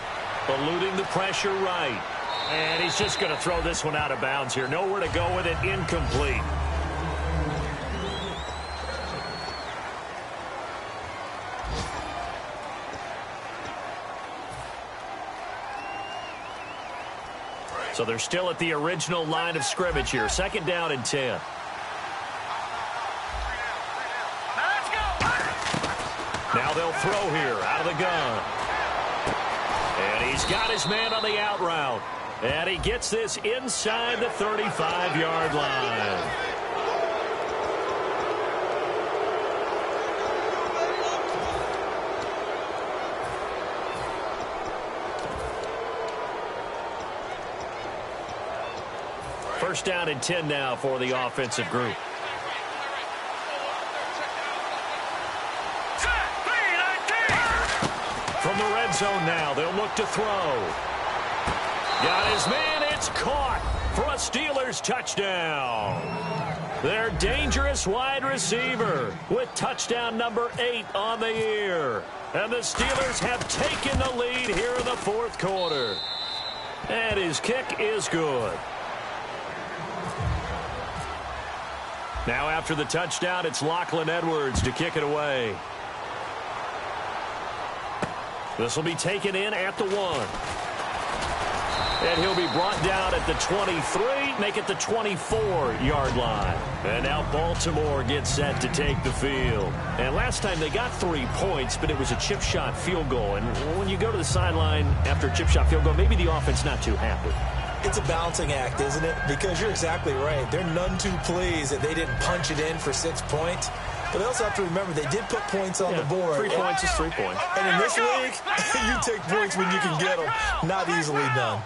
Eluding the pressure right. And he's just going to throw this one out of bounds here. Nowhere to go with it. Incomplete. So they're still at the original line of scrimmage here. 2nd down and 10. Now they'll throw here out of the gun. And he's got his man on the out route. And he gets this inside the 35-yard line. First down and 10 now for the offensive group. From the red zone now, they'll look to throw. Got his man, it's caught for a Steelers touchdown. Their dangerous wide receiver with touchdown number 8 on the year. And the Steelers have taken the lead here in the 4th quarter. And his kick is good. Now after the touchdown, it's Lachlan Edwards to kick it away. This will be taken in at the 1. And he'll be brought down at the 23, make it the 24-yard line. And now Baltimore gets set to take the field. And last time they got 3 points, but it was a chip shot field goal. And when you go to the sideline after a chip shot field goal, maybe the offense not too happy. It's a balancing act, isn't it? Because you're exactly right. They're none too pleased that they didn't punch it in for 6 points. But they also have to remember they did put points on the board. 3 points is 3 points. And in this league, you take points when you can get them. Not easily done.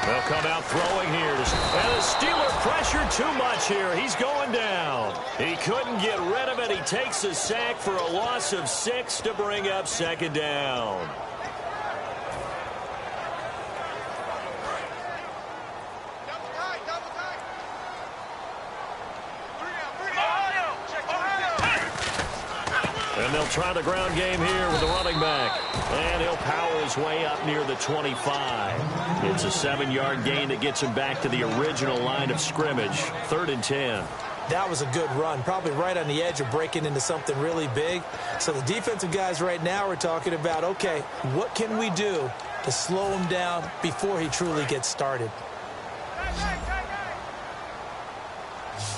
They'll come out throwing here. And the Steeler pressure too much here. He's going down. He couldn't get rid of it. He takes a sack for a loss of 6 to bring up second down. And they'll try the ground game here with the running back. And he'll power his way up near the 25. It's a 7-yard gain that gets him back to the original line of scrimmage. 3rd and 10. That was a good run, probably right on the edge of breaking into something really big. So the defensive guys right now are talking about, okay, what can we do to slow him down before he truly gets started?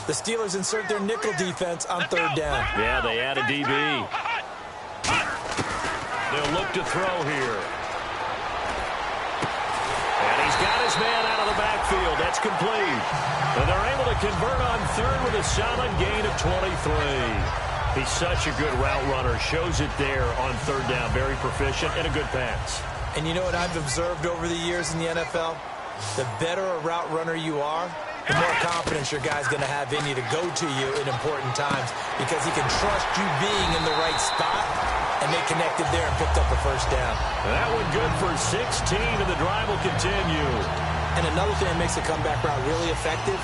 The Steelers insert their nickel defense on 3rd down. Yeah, they add a DB. They'll look to throw here. And he's got his man out of the backfield. That's complete. And they're able to convert on 3rd with a solid gain of 23. He's such a good route runner. Shows it there on 3rd down. Very proficient and a good pass. And you know what I've observed over the years in the NFL? The better a route runner you are, the more confidence your guy's going to have in you to go to you in important times because he can trust you being in the right spot, and they connected there and picked up a 1st down. That one good for 16, and the drive will continue. And another thing that makes a comeback route really effective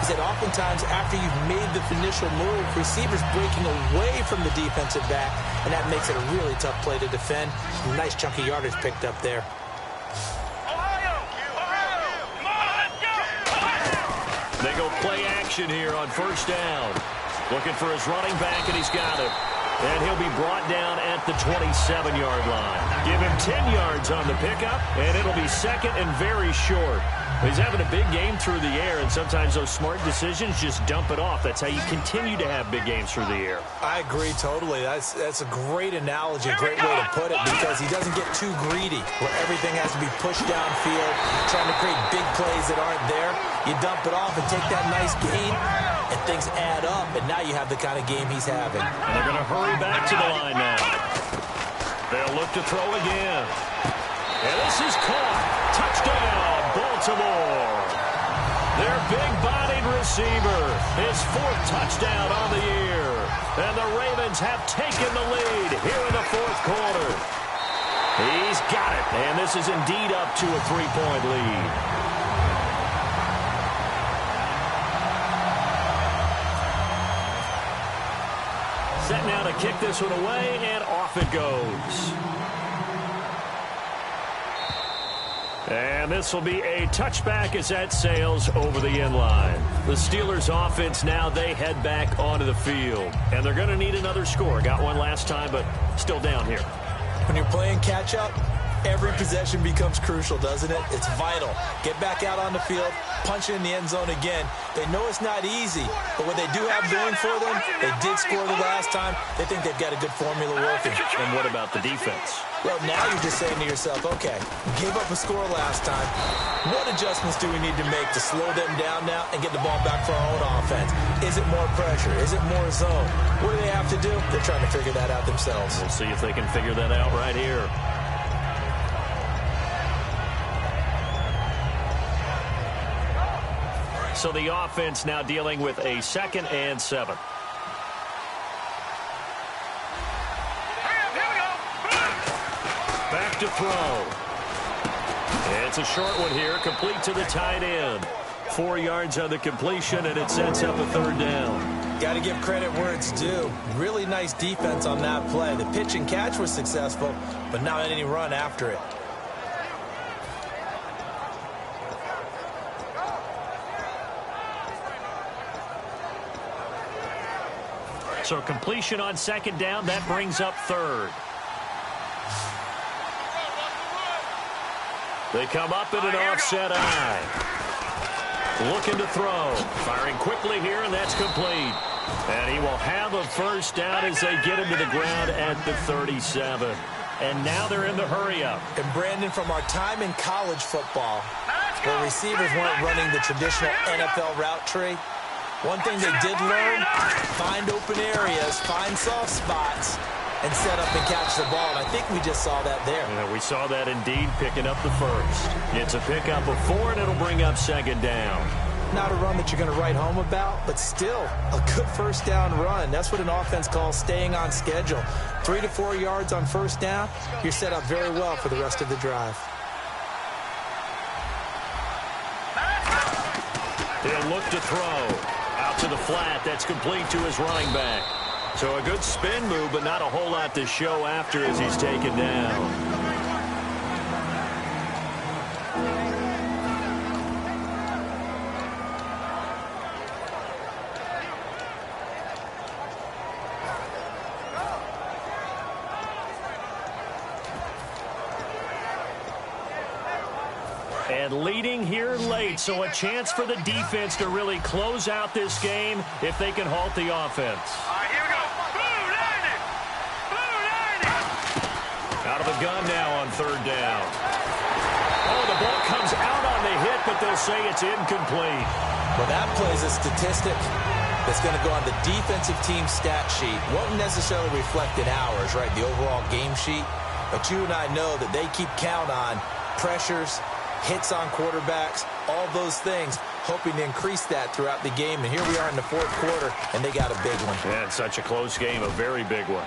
is that oftentimes after you've made the initial move, receivers breaking away from the defensive back, and that makes it a really tough play to defend. Nice chunky yardage picked up there. They go play action here on 1st down. Looking for his running back, and he's got him. And he'll be brought down at the 27-yard line. Give him 10 yards on the pickup, and it'll be 2nd and very short. He's having a big game through the air, and sometimes those smart decisions just dump it off. That's how you continue to have big games through the air. I agree totally. That's a great analogy, a great way to put it, because he doesn't get too greedy where everything has to be pushed downfield, trying to create big plays that aren't there. You dump it off and take that nice gain, and things add up, and now you have the kind of game he's having. And they're going to hurry back to the line now. They'll look to throw again. And this is caught. Touchdown, Baltimore. Their big-bodied receiver. His 4th touchdown on the year. And the Ravens have taken the lead here in the 4th quarter. He's got it. And this is indeed up to a 3-point lead. Set now to kick this one away, and off it goes. And this will be a touchback as that sails over the end line. The Steelers offense now, they head back onto the field. And they're going to need another score. Got one last time, but still down here. When you're playing catch-up, every possession becomes crucial, doesn't it? It's vital. Get back out on the field, punch it in the end zone again. They know it's not easy, but what they do have going for them, they did score the last time. They think they've got a good formula working. And what about the defense? Well, now you're just saying to yourself, okay, gave up a score last time. What adjustments do we need to make to slow them down now and get the ball back for our own offense? Is it more pressure? Is it more zone? What do they have to do? They're trying to figure that out themselves. We'll see if they can figure that out right here. So the offense now dealing with a 2nd and 7. Back to throw. It's a short one here, complete to the tight end. 4 yards on the completion, and it sets up a 3rd down. Got to give credit where it's due. Really nice defense on that play. The pitch and catch was successful, but not any run after it. So completion on second down, that brings up third. They come up in an offset eye. Looking to throw. Firing quickly here, and that's complete. And he will have a first down as they get him to the ground at the 37. And now they're in the hurry-up. And, Brandon, from our time in college football, where receivers weren't running the traditional NFL route tree, one thing they did learn, find open areas, find soft spots, and set up and catch the ball. And I think we just saw that there. Yeah, we saw that indeed, picking up the first. It's a pickup of 4, and it'll bring up second down. Not a run that you're going to write home about, but still a good first down run. That's what an offense calls staying on schedule. 3 to 4 yards on first down, you're set up very well for the rest of the drive. He'll look to throw. Out to the flat. That's complete to his running back. So a good spin move, but not a whole lot to show after as he's taken down. And leading here late, so a chance for the defense to really close out this game if they can halt the offense. All right, here we go. Blue line. Blue line. Out of the gun now on third down. Oh, the ball comes out on the hit, but they'll say it's incomplete. Well, that plays a statistic that's going to go on the defensive team stat sheet. Won't necessarily reflect in hours, right, the overall game sheet. But you and I know that they keep count on pressures, hits on quarterbacks, all those things, hoping to increase that throughout the game. And here we are in the fourth quarter, and they got a big one. Yeah, it's such a close game, a very big one.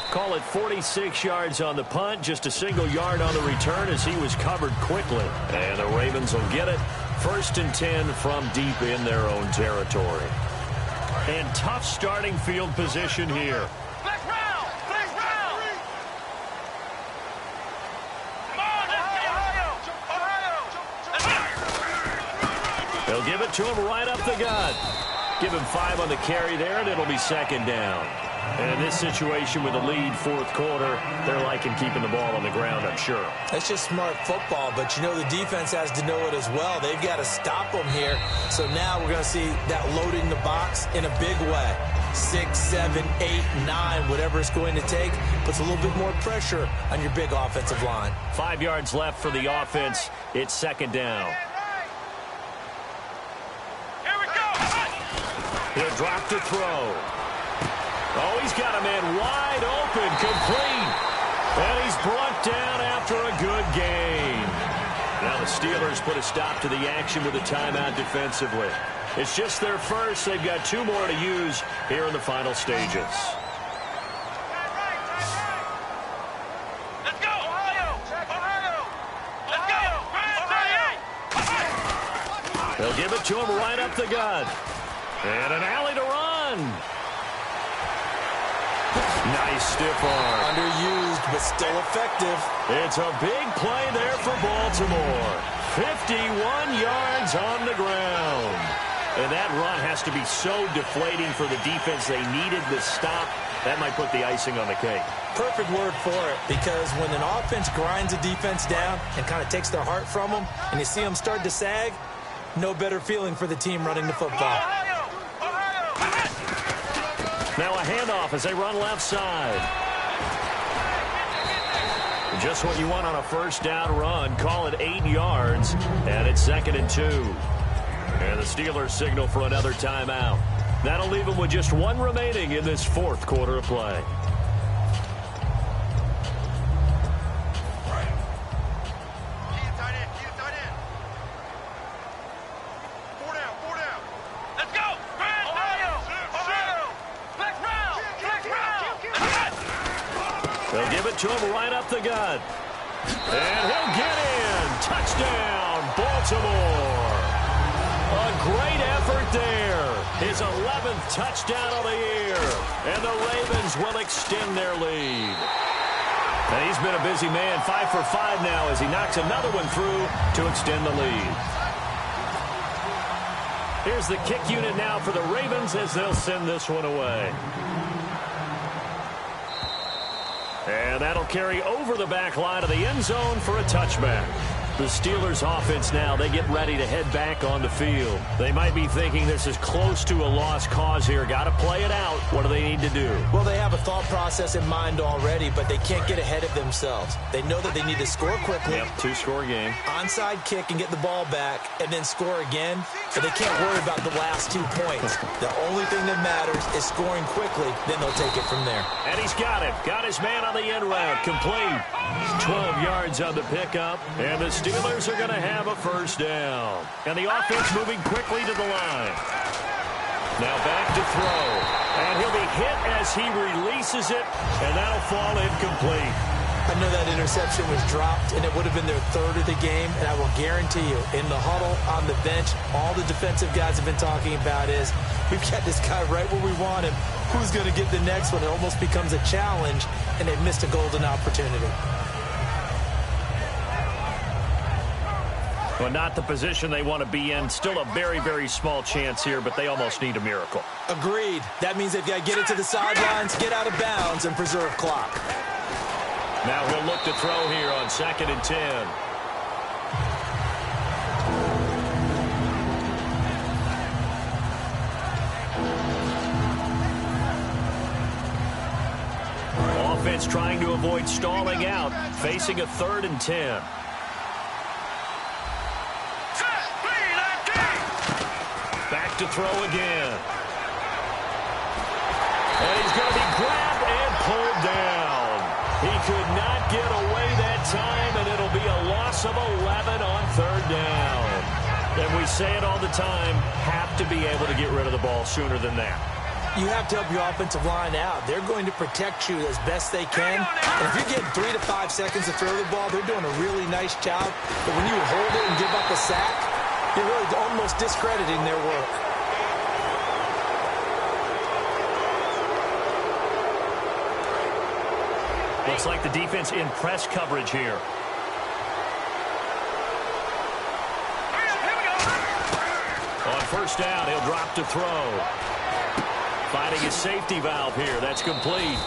Call it 46 yards on the punt, just a single yard on the return as he was covered quickly. And the Ravens will get it. 1st and 10 from deep in their own territory. And tough starting field position here. Flex round. Flex round. Come on, let's go. Ohio. They'll give it to him right up the gut. Give him 5 on the carry there, and it'll be second down. And in this situation with a lead fourth quarter, they're liking keeping the ball on the ground, I'm sure. That's just smart football, but you know the defense has to know it as well. They've got to stop them here. So now we're going to see that loading the box in a big way. 6, 7, 8, 9, whatever it's going to take, puts a little bit more pressure on your big offensive line. 5 yards left for the offense. It's second down. Here we go. He'll drop to throw. Oh, he's got a man wide open, complete. And he's brought down after a good gain. Now the Steelers put a stop to the action with a timeout defensively. It's just their first. They've got 2 more to use here in the final stages. Let's go, Ohio. Ohio. Let's go. They'll give it to him right up the gut. And an alley to run. Nice stiff arm. Underused, but still effective. It's a big play there for Baltimore. 51 yards on the ground. And that run has to be so deflating for the defense. They needed the stop. That might put the icing on the cake. Perfect word for it, because when an offense grinds a defense down and kind of takes their heart from them, and you see them start to sag, no better feeling for the team running the football. Now a handoff as they run left side. Just what you want on a first down run. Call it 8 yards, and it's 2nd and 2. And the Steelers signal for another timeout. That'll leave them with just 1 remaining in this fourth quarter of play. They'll give it to him right up the gut. And he'll get in. Touchdown, Baltimore. A great effort there. His 11th touchdown of the year. And the Ravens will extend their lead. And he's been a busy man, 5 for 5 now as he knocks another one through to extend the lead. Here's the kick unit now for the Ravens as they'll send this one away. And that'll carry over the back line of the end zone for a touchback. The Steelers offense now, they get ready to head back on the field. They might be thinking this is close to a lost cause here. Got to play it out. What do they need to do? Well, they have a thought process in mind already, but they can't get ahead of themselves. They know that they need to score quickly. Yep, two-score game. Onside kick and get the ball back and then score again. But they can't worry about the last 2 points. The only thing that matters is scoring quickly. Then they'll take it from there. And he's got it. Got his man on the end route. Complete. 12 yards on the pickup. And the Steelers are going to have a first down. And the offense moving quickly to the line. Now back to throw. And he'll be hit as he releases it. And that'll fall incomplete. I know that interception was dropped, and it would have been their 3rd of the game. And I will guarantee you, in the huddle, on the bench, all the defensive guys have been talking about is, we've got this guy right where we want him. Who's going to get the next one? It almost becomes a challenge, and they've missed a golden opportunity. Well, not the position they want to be in. Still a very, very small chance here, but they almost need a miracle. Agreed. That means they've got to get it to the sidelines, get out of bounds, and preserve clock. Now he'll look to throw here on 2nd and 10. Offense trying to avoid stalling out, facing a 3rd and 10. Back to throw again. And he's going to be grabbed and pulled down. He could not get away that time, and it'll be a loss of 11 on 3rd down. And we say it all the time, have to be able to get rid of the ball sooner than that. You have to help your offensive line out. They're going to protect you as best they can. And if you're getting 3 to 5 seconds to throw the ball, they're doing a really nice job. But when you hold it and give up a sack, you're really almost discrediting their work. Looks like the defense in press coverage here. On 1st down, he'll drop to throw. Finding his safety valve here. That's complete.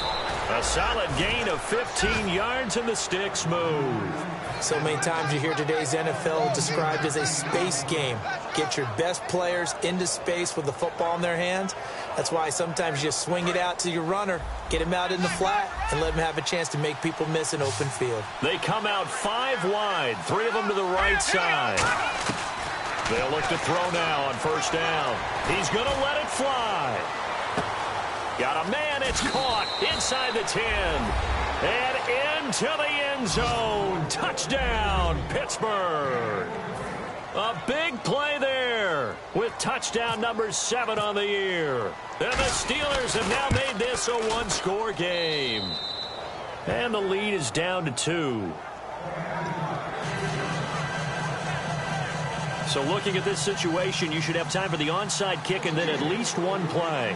A solid gain of 15 yards, and the sticks move. So many times you hear today's NFL described as a space game. Get your best players into space with the football in their hands. That's why sometimes you swing it out to your runner, get him out in the flat, and let him have a chance to make people miss an open field. They come out 5 wide, 3 of them to the right side. They'll look to throw now on 1st down. He's going to let it fly. Got a man, it's caught inside the 10. And into the end zone. Touchdown, Pittsburgh. A big play there with touchdown number 7 on the year. And the Steelers have now made this a 1-score game. And the lead is down to 2. So looking at this situation, you should have time for the onside kick and then at least 1 play.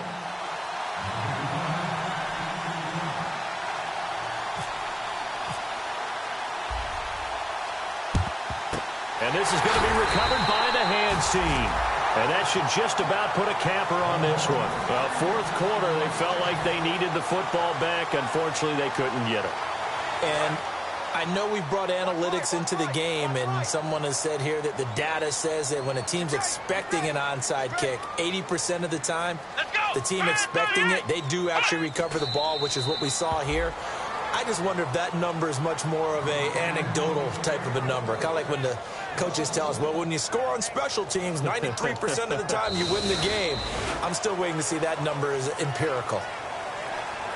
And this is going to be recovered by the hands team. And that should just about put a capper on this one. 4th quarter, they felt like they needed the football back. Unfortunately, they couldn't get it. And I know we brought analytics into the game, and someone has said here that the data says that when a team's expecting an onside kick, 80% of the time, the team expecting it, they do actually recover the ball, which is what we saw here. I just wonder if that number is much more of a anecdotal type of a number. Kind of like when the coaches tell us, well, when you score on special teams, 93% of the time you win the game. I'm still waiting to see that number is empirical.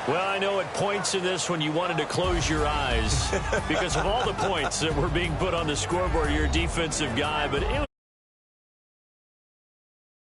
Well, I know at points in this when you wanted to close your eyes because of all the points that were being put on the scoreboard, you're a defensive guy, but it